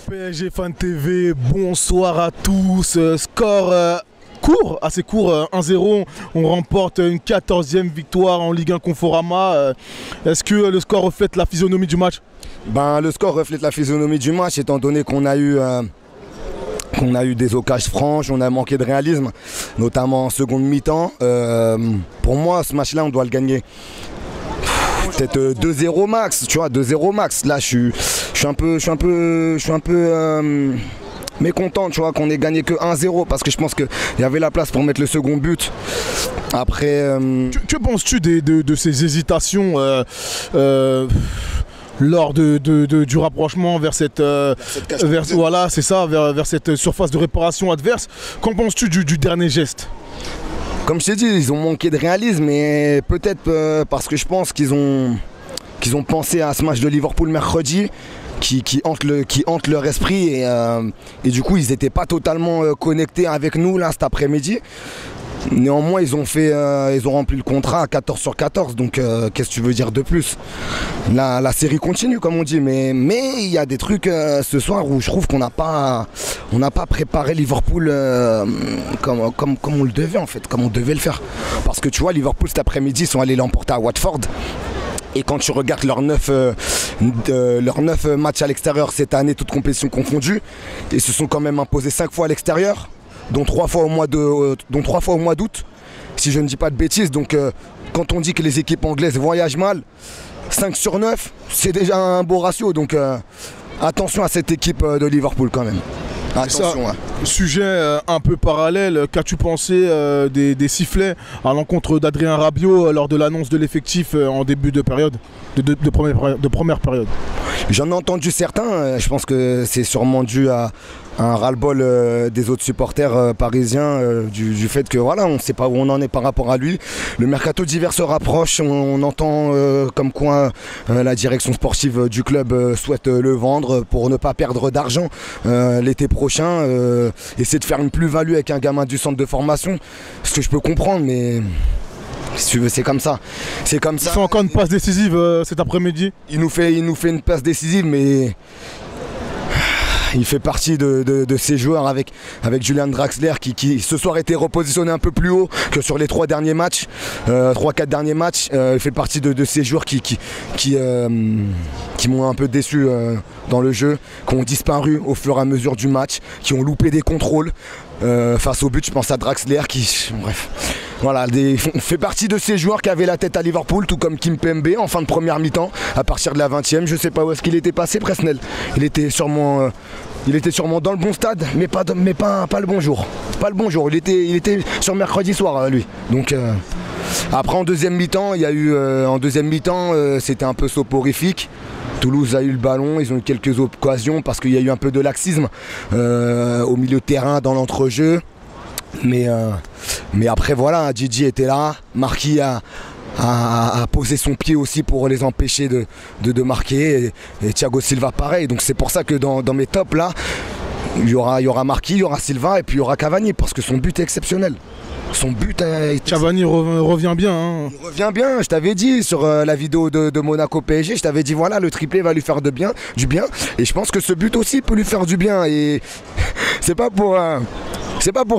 PSG Fan TV, bonsoir à tous. Score court, assez court, 1-0. On remporte une 14e victoire en Ligue 1 Conforama. Est-ce que le score reflète la physionomie du match? Le score reflète la physionomie du match, étant donné qu'on a eu des occasions franches, on a manqué de réalisme, notamment en seconde mi-temps. Pour moi, ce match-là, on doit le gagner. Peut-être 2-0 max, tu vois, 2-0 max. Là, je suis un peu mécontent, tu vois, qu'on ait gagné que 1-0 parce que je pense qu'il y avait la place pour mettre le second but. Après, que penses-tu de ces hésitations lors du rapprochement vers cette voilà, c'est ça, vers cette surface de réparation adverse? Qu'en penses-tu du dernier geste? Comme je t'ai dit, ils ont manqué de réalisme, mais peut-être parce que je pense qu'ils ont pensé à ce match de Liverpool mercredi qui hante leur esprit et du coup ils n'étaient pas totalement connectés avec nous là cet après-midi. Néanmoins ils ont rempli le contrat à 14 sur 14, donc qu'est-ce que tu veux dire de plus? La série continue comme on dit, mais il y a des trucs ce soir où je trouve qu'on n'a pas préparé Liverpool comme on le devait en fait, comme on devait le faire. Parce que tu vois, Liverpool cet après-midi ils sont allés l'emporter à Watford. Et quand tu regardes leurs 9 matchs à l'extérieur cette année, toutes compétitions confondues, ils se sont quand même imposés 5 fois à l'extérieur, dont 3 fois au mois d'août, si je ne dis pas de bêtises. Donc quand on dit que les équipes anglaises voyagent mal, 5 sur 9, c'est déjà un beau ratio. Donc attention à cette équipe de Liverpool quand même. Attention, ça, sujet un peu parallèle, qu'as-tu pensé des sifflets à l'encontre d'Adrien Rabiot lors de l'annonce de l'effectif en début de période, de première période? J'en ai entendu certains, je pense que c'est sûrement dû à un ras-le-bol des autres supporters parisiens du fait que voilà, on ne sait pas où on en est par rapport à lui. Le mercato d'hiver se rapproche, on entend comme quoi la direction sportive du club souhaite le vendre pour ne pas perdre d'argent l'été prochain, essayer de faire une plus-value avec un gamin du centre de formation, ce que je peux comprendre, mais si tu veux, c'est comme ça. C'est comme ça. Il fait encore une passe décisive cet après-midi. Il nous fait une passe décisive, mais il fait partie de ces joueurs avec Julian Draxler qui ce soir était repositionné un peu plus haut que sur les 3-4 derniers matchs. Il fait partie de ces joueurs qui m'ont un peu déçu dans le jeu, qui ont disparu au fur et à mesure du match, qui ont loupé des contrôles face au but. Je pense à Draxler bref. Voilà, on fait partie de ces joueurs qui avaient la tête à Liverpool, tout comme Kimpembe en fin de première mi-temps, à partir de la 20e. Je sais pas où est-ce qu'il était passé, Presnel. Il était sûrement dans le bon stade, mais pas le bon jour. Pas le bon jour. Il était sur mercredi soir, lui. Donc après en deuxième mi-temps, c'était un peu soporifique. Toulouse a eu le ballon, ils ont eu quelques occasions parce qu'il y a eu un peu de laxisme au milieu de terrain, dans l'entrejeu. Mais après voilà, Gigi était là, Marquis a posé son pied aussi pour les empêcher de marquer, et Thiago Silva pareil. Donc c'est pour ça que dans mes tops là, il y aura Marquis, il y aura Silva et puis il y aura Cavani, parce que son but est exceptionnel. Son but Cavani revient bien. Hein. Il revient bien, je t'avais dit sur la vidéo de Monaco PSG, je t'avais dit voilà, le triplé va lui faire du bien. Et je pense que ce but aussi peut lui faire du bien. Et c'est pas pour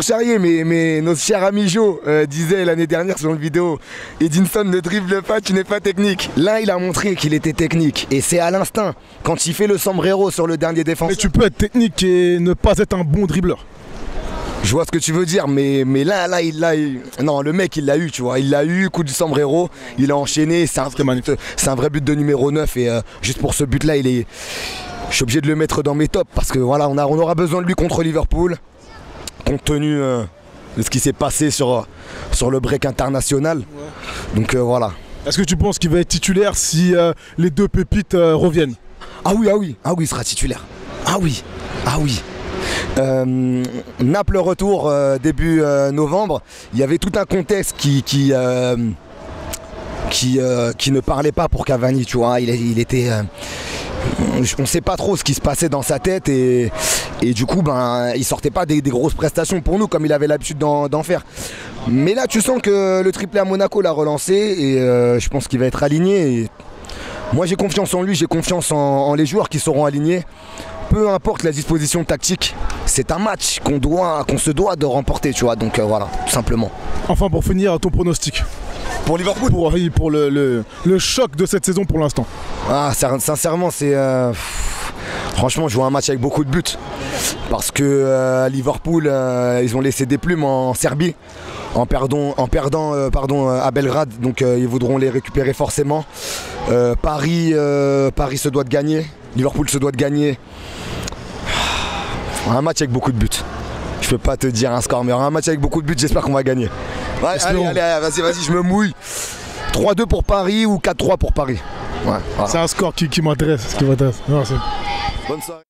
charrier, mais notre cher ami Joe disait l'année dernière sur une vidéo, Edinson ne dribble pas, tu n'es pas technique. Là, il a montré qu'il était technique. Et c'est à l'instinct, quand il fait le sombrero sur le dernier défenseur. Mais tu peux être technique et ne pas être un bon dribbleur. Je vois ce que tu veux dire, mais là, non, le mec, il l'a eu, tu vois. Il l'a eu, coup du sombrero, il a enchaîné. C'est un vrai but de numéro 9. Et juste pour ce but-là, je suis obligé de le mettre dans mes tops. Parce que voilà, on aura besoin de lui contre Liverpool, compte tenu de ce qui s'est passé sur le break international. Ouais. Donc voilà. Est-ce que tu penses qu'il va être titulaire si les deux pépites reviennent? Ah oui, il sera titulaire. Ah oui. Naples retour début novembre, il y avait tout un contexte qui ne parlait pas pour Cavani, tu vois. Il était on ne sait pas trop ce qui se passait dans sa tête et du coup il sortait pas des grosses prestations pour nous comme il avait l'habitude d'en faire. Mais là tu sens que le triplé à Monaco l'a relancé et je pense qu'il va être aligné. Et moi j'ai confiance en lui, j'ai confiance en les joueurs qui seront alignés peu importe la disposition tactique, c'est un match qu'on se doit de remporter, tu vois. Donc voilà, tout simplement. Enfin, pour finir, ton pronostic pour Liverpool, pour le choc de cette saison pour l'instant. Ah, sincèrement, c'est franchement, je vois un match avec beaucoup de buts. Parce que Liverpool, ils ont laissé des plumes en Serbie en perdant à Belgrade, donc ils voudront les récupérer forcément. Paris se doit de gagner, Liverpool se doit de gagner. Un match avec beaucoup de buts. Je peux pas te dire un score, mais un match avec beaucoup de buts, j'espère qu'on va gagner. Ouais, allez, vas-y, je me mouille. 3-2 pour Paris ou 4-3 pour Paris. Ouais, voilà. C'est un score qui m'intéresse. Merci. Bonne soirée.